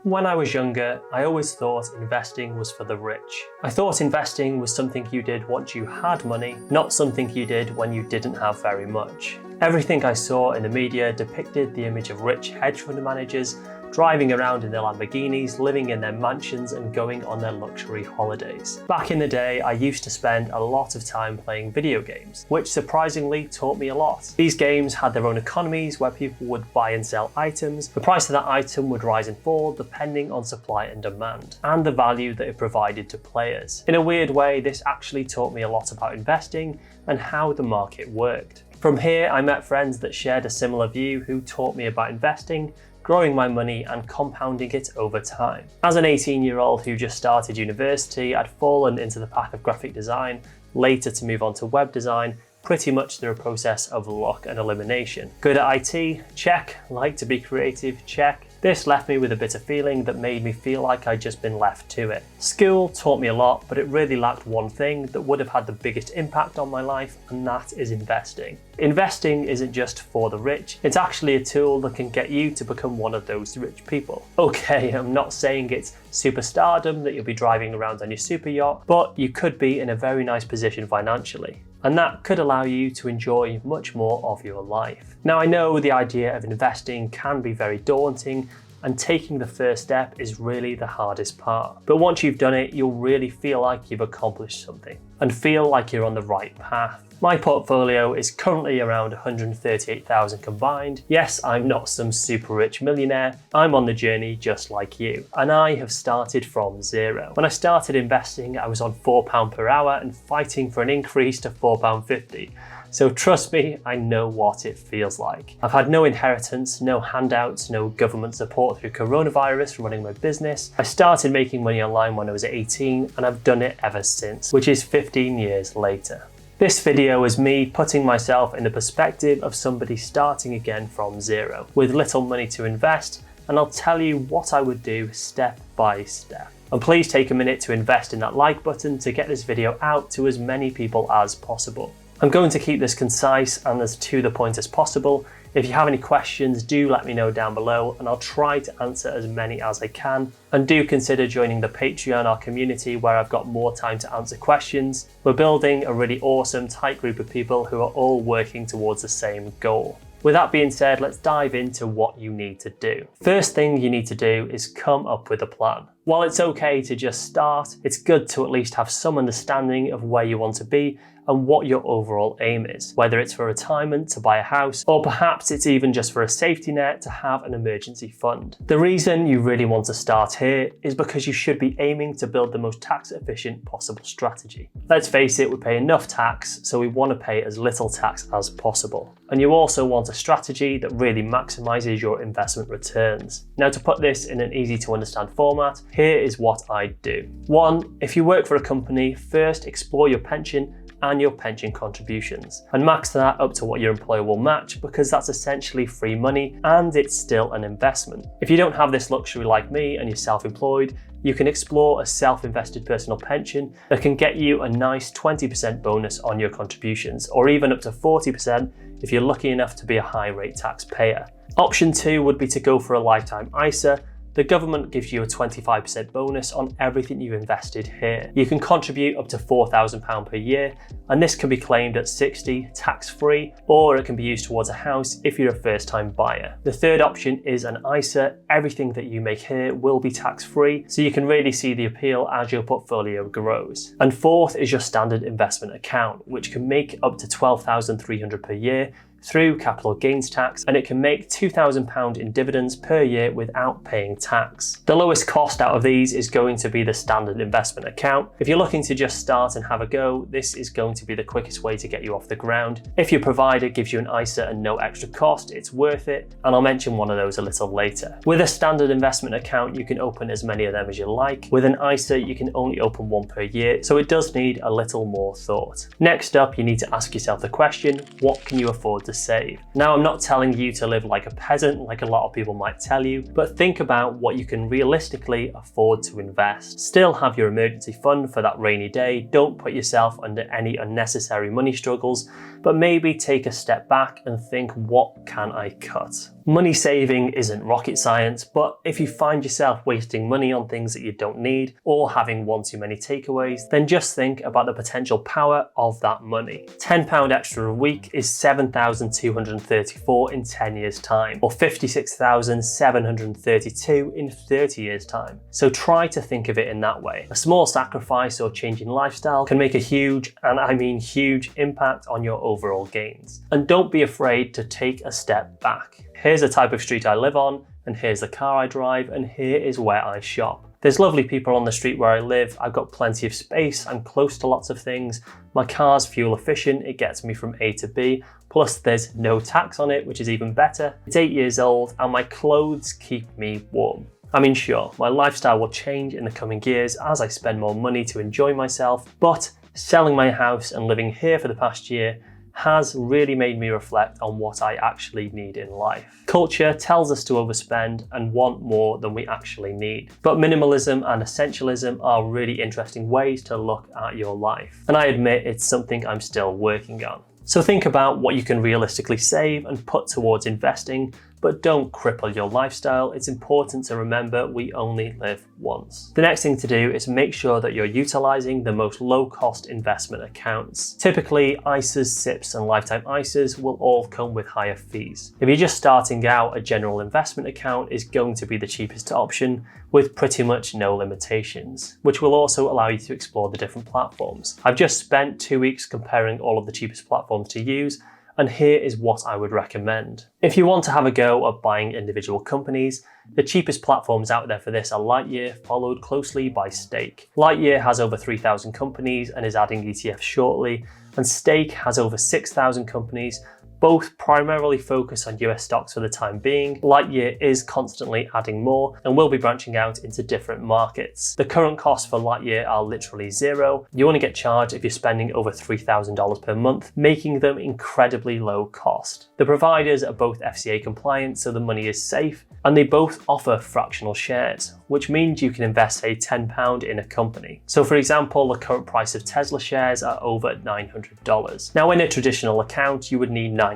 When I was younger, I always thought investing was for the rich. I thought investing was something you did once you had money, not something you did when you didn't have very much. Everything I saw in the media depicted the image of rich hedge fund managers driving around in their Lamborghinis, living in their mansions and going on their luxury holidays. Back in the day, I used to spend a lot of time playing video games, which surprisingly taught me a lot. These games had their own economies where people would buy and sell items. The price of that item would rise and fall depending on supply and demand, and the value that it provided to players. In a weird way, this actually taught me a lot about investing and how the market worked. From here, I met friends that shared a similar view who taught me about investing, growing my money and compounding it over time. As an 18-year-old who just started university, I'd fallen into the path of graphic design, later to move on to web design, pretty much through a process of luck and elimination. Good at IT? Check. Like to be creative? Check. This left me with a bitter feeling that made me feel like I'd just been left to it. School taught me a lot, but it really lacked one thing that would have had the biggest impact on my life, and that is investing. Investing isn't just for the rich, it's actually a tool that can get you to become one of those rich people. Okay, I'm not saying it's superstardom that you'll be driving around on your super yacht, but you could be in a very nice position financially. And that could allow you to enjoy much more of your life. Now, I know the idea of investing can be very daunting, and taking the first step is really the hardest part. But once you've done it, you'll really feel like you've accomplished something and feel like you're on the right path. My portfolio is currently around 138,000 combined. Yes, I'm not some super rich millionaire. I'm on the journey just like you, and I have started from zero. When I started investing, I was on £4 per hour and fighting for an increase to £4.50. So trust me, I know what it feels like. I've had no inheritance, no handouts, no government support through coronavirus running my business. I started making money online when I was 18, and I've done it ever since, which is 15 years later. This video is me putting myself in the perspective of somebody starting again from zero, with little money to invest, and I'll tell you what I would do step by step. And please take a minute to invest in that like button to get this video out to as many people as possible. I'm going to keep this concise and as to the point as possible. If you have any questions, do let me know down below and I'll try to answer as many as I can. And do consider joining the Patreon, our community, where I've got more time to answer questions. We're building a really awesome, tight group of people who are all working towards the same goal. With that being said, let's dive into what you need to do. First thing you need to do is come up with a plan. While it's okay to just start, it's good to at least have some understanding of where you want to be and what your overall aim is, whether it's for retirement to buy a house, or perhaps it's even just for a safety net to have an emergency fund. The reason you really want to start here is because you should be aiming to build the most tax efficient possible strategy. Let's face it, we pay enough tax, so we want to pay as little tax as possible. And you also want a strategy that really maximizes your investment returns. Now, to put this in an easy to understand format, here is what I do. 1, if you work for a company, first explore your pension and your pension contributions and max that up to what your employer will match, because that's essentially free money and it's still an investment. If you don't have this luxury like me and you're self-employed, you can explore a self-invested personal pension that can get you a nice 20% bonus on your contributions, or even up to 40% if you're lucky enough to be a high rate taxpayer. Option 2 would be to go for a lifetime ISA. The government gives you a 25% bonus on everything you've invested here. You can contribute up to £4,000 per year, and this can be claimed at 60, tax-free, or it can be used towards a house if you're a first-time buyer. The third option is an ISA. Everything that you make here will be tax-free, so you can really see the appeal as your portfolio grows. And fourth is your standard investment account, which can make up to £12,300 per year through capital gains tax, and it can make £2,000 in dividends per year without paying tax. The lowest cost out of these is going to be the standard investment account. If you're looking to just start and have a go, this is going to be the quickest way to get you off the ground. If your provider gives you an ISA and no extra cost, it's worth it, and I'll mention one of those a little later. With a standard investment account, you can open as many of them as you like. With an ISA, you can only open one per year, so it does need a little more thought. Next up, you need to ask yourself the question, what can you afford to save? Now, I'm not telling you to live like a peasant like a lot of people might tell you, but think about what you can realistically afford to invest. Still have your emergency fund for that rainy day. Don't put yourself under any unnecessary money struggles, but maybe take a step back and think, what can I cut? Money saving isn't rocket science, but if you find yourself wasting money on things that you don't need or having one too many takeaways, then just think about the potential power of that money. £10 extra a week is $7,234 in 10 years time, or $56,732 in 30 years time. So try to think of it in that way. A small sacrifice or change in lifestyle can make a huge, and I mean huge, impact on your overall gains. And don't be afraid to take a step back. Here's the type of street I live on, and here's the car I drive, and here is where I shop. There's lovely people on the street where I live, I've got plenty of space, I'm close to lots of things, my car's fuel efficient, it gets me from A to B, plus there's no tax on it, which is even better. It's 8 years old, and my clothes keep me warm. I mean, sure, my lifestyle will change in the coming years as I spend more money to enjoy myself, but selling my house and living here for the past year has really made me reflect on what I actually need in life. Culture tells us to overspend and want more than we actually need. But minimalism and essentialism are really interesting ways to look at your life. And I admit it's something I'm still working on. So think about what you can realistically save and put towards investing, but don't cripple your lifestyle. It's important to remember we only live once. The next thing to do is make sure that you're utilizing the most low-cost investment accounts. Typically, ISAs, SIPs, and lifetime ISAs will all come with higher fees. If you're just starting out, a general investment account is going to be the cheapest option with pretty much no limitations, which will also allow you to explore the different platforms. I've just spent 2 weeks comparing all of the cheapest platforms to use, and here is what I would recommend. If you want to have a go at buying individual companies, the cheapest platforms out there for this are Lightyear, followed closely by Stake. Lightyear has over 3,000 companies and is adding ETFs shortly, and Stake has over 6,000 companies. Both primarily focus on US stocks for the time being. Lightyear is constantly adding more and will be branching out into different markets. The current costs for Lightyear are literally zero. You only get charged if you're spending over $3,000 per month, making them incredibly low cost. The providers are both FCA compliant, so the money is safe, and they both offer fractional shares, which means you can invest say £10 in a company. So for example, the current price of Tesla shares are over $900. Now in a traditional account, you would need $900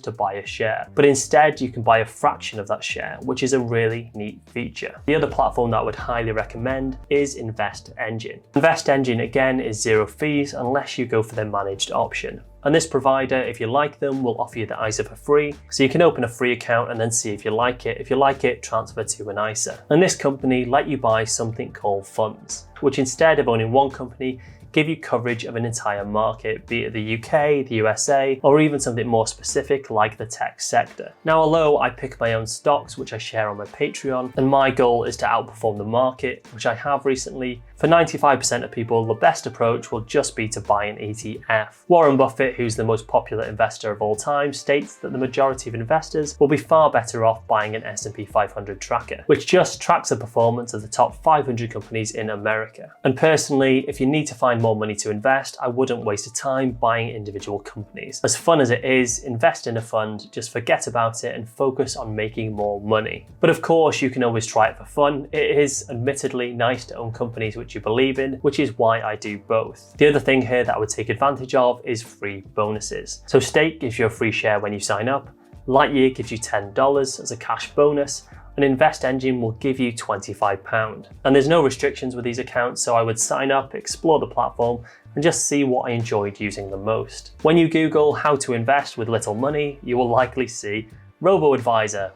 to buy a share, but instead you can buy a fraction of that share, which is a really neat feature. The other platform that I would highly recommend is Invest Engine. Invest Engine again is zero fees unless you go for their managed option. And this provider, if you like them, will offer you the ISA for free. So you can open a free account and then see if you like it. If you like it, transfer to an ISA. And this company let you buy something called funds, which instead of owning one company, give you coverage of an entire market, be it the UK, the USA, or even something more specific like the tech sector. Now, although I pick my own stocks, which I share on my Patreon, and my goal is to outperform the market, which I have recently, for 95% of people, the best approach will just be to buy an ETF. Warren Buffett, who's the most popular investor of all time, states that the majority of investors will be far better off buying an S&P 500 tracker, which just tracks the performance of the top 500 companies in America. And personally, if you need to find more money to invest, I wouldn't waste your time buying individual companies. As fun as it is, invest in a fund, just forget about it and focus on making more money. But of course, you can always try it for fun. It is admittedly nice to own companies which you believe in, which is why I do both. The other thing here that I would take advantage of is free bonuses. So Stake gives you a free share when you sign up, Lightyear gives you $10 as a cash bonus, and Invest Engine will give you £25. And there's no restrictions with these accounts, so I would sign up, explore the platform, and just see what I enjoyed using the most. When you Google how to invest with little money, you will likely see robo-advisor,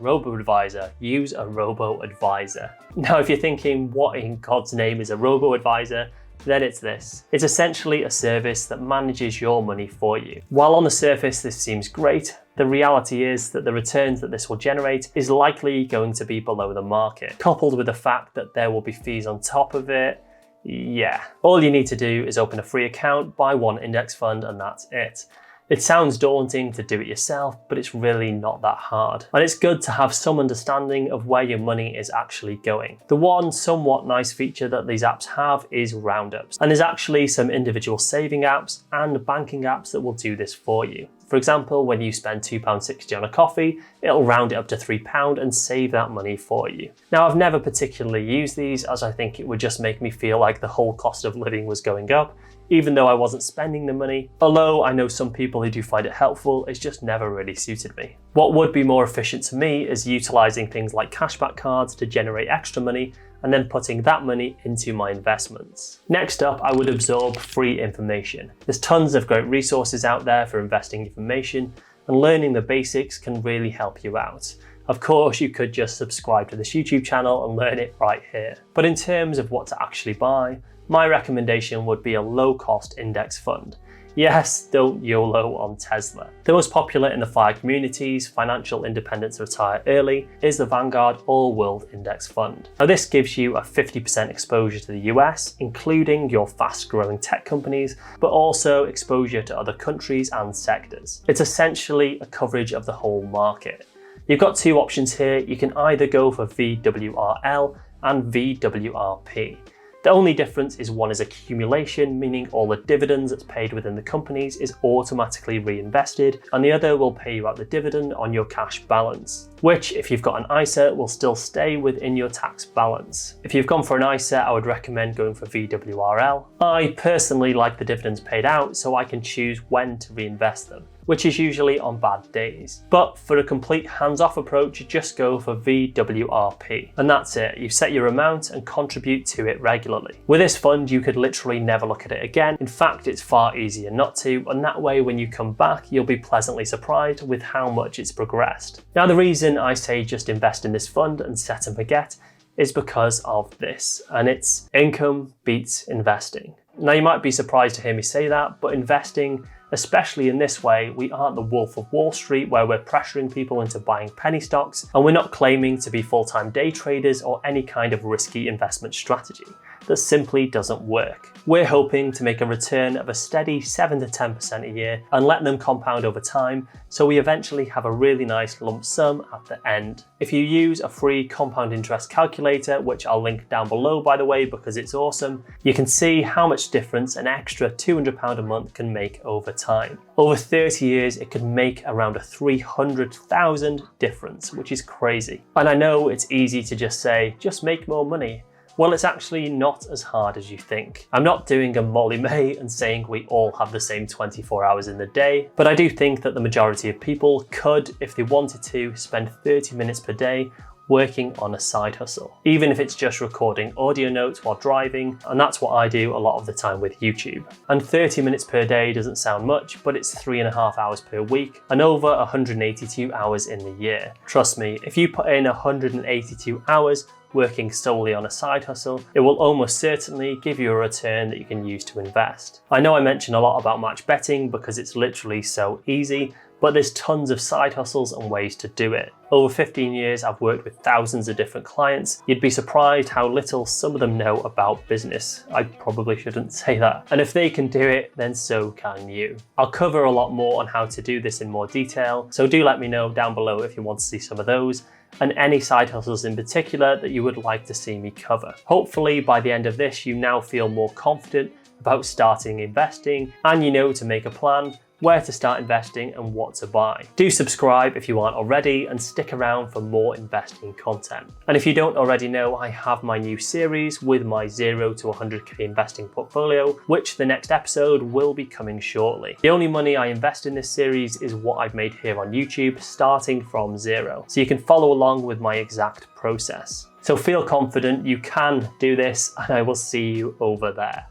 use a robo-advisor. Now, if you're thinking, what in God's name is a robo-advisor? Then it's this. It's essentially a service that manages your money for you. While on the surface this seems great, the reality is that the returns that this will generate is likely going to be below the market. Coupled with the fact that there will be fees on top of it, yeah. All you need to do is open a free account, buy one index fund, and that's it. It sounds daunting to do it yourself, but it's really not that hard. And it's good to have some understanding of where your money is actually going. The one somewhat nice feature that these apps have is roundups. And there's actually some individual saving apps and banking apps that will do this for you. For example, when you spend £2.60 on a coffee, it'll round it up to £3 and save that money for you. Now, I've never particularly used these as I think it would just make me feel like the whole cost of living was going up, even though I wasn't spending the money. Although I know some people who do find it helpful, it's just never really suited me. What would be more efficient to me is utilizing things like cashback cards to generate extra money and then putting that money into my investments. Next up, I would absorb free information. There's tons of great resources out there for investing information, and learning the basics can really help you out. Of course, you could just subscribe to this YouTube channel and learn it right here. But in terms of what to actually buy, my recommendation would be a low-cost index fund. Yes, don't YOLO on Tesla. The most popular in the FIRE communities, Financial Independence Retire Early, is the Vanguard All World Index Fund. Now this gives you a 50% exposure to the US, including your fast-growing tech companies, but also exposure to other countries and sectors. It's essentially a coverage of the whole market. You've got two options here. You can either go for VWRL and VWRP. The only difference is one is accumulation, meaning all the dividends that's paid within the companies is automatically reinvested, and the other will pay you out the dividend on your cash balance, which if you've got an ISA will still stay within your tax balance. If you've gone for an ISA, I would recommend going for VWRL. I personally like the dividends paid out so I can choose when to reinvest them, which is usually on bad days. But for a complete hands-off approach, you just go for VWRP. And that's it, you set your amount and contribute to it regularly. With this fund, you could literally never look at it again. In fact, it's far easier not to, and that way when you come back, you'll be pleasantly surprised with how much it's progressed. Now the reason I say just invest in this fund and set and forget is because of this, and it's income beats investing. Now you might be surprised to hear me say that, but investing, especially in this way, we aren't the Wolf of Wall Street where we're pressuring people into buying penny stocks, and we're not claiming to be full-time day traders or any kind of risky investment strategy. That simply doesn't work. We're hoping to make a return of a steady 7 to 10% a year and let them compound over time, so we eventually have a really nice lump sum at the end. If you use a free compound interest calculator, which I'll link down below by the way because it's awesome, you can see how much difference an extra £200 a month can make over time. Over 30 years, it could make around a 300,000 difference, which is crazy. And I know it's easy to just say, just make more money. Well, it's actually not as hard as you think. I'm not doing a Molly May and saying we all have the same 24 hours in the day, but I do think that the majority of people could, if they wanted to, spend 30 minutes per day working on a side hustle, even if it's just recording audio notes while driving, and that's what I do a lot of the time with YouTube. And 30 minutes per day doesn't sound much, but it's 3.5 hours per week and over 182 hours in the year. Trust me, if you put in 182 hours working solely on a side hustle, it will almost certainly give you a return that you can use to invest. I know I mention a lot about match betting because it's literally so easy, but there's tons of side hustles and ways to do it. Over 15 years, I've worked with thousands of different clients. You'd be surprised how little some of them know about business. I probably shouldn't say that. And if they can do it, then so can you. I'll cover a lot more on how to do this in more detail, so do let me know down below if you want to see some of those, and any side hustles in particular that you would like to see me cover. Hopefully by the end of this, you now feel more confident about starting investing and you know to make a plan, where to start investing and what to buy. Do subscribe if you aren't already and stick around for more investing content. And if you don't already know, I have my new series with my 0 to 100k investing portfolio, which the next episode will be coming shortly. The only money I invest in this series is what I've made here on YouTube, starting from zero. So you can follow along with my exact process. So feel confident, you can do this, and I will see you over there.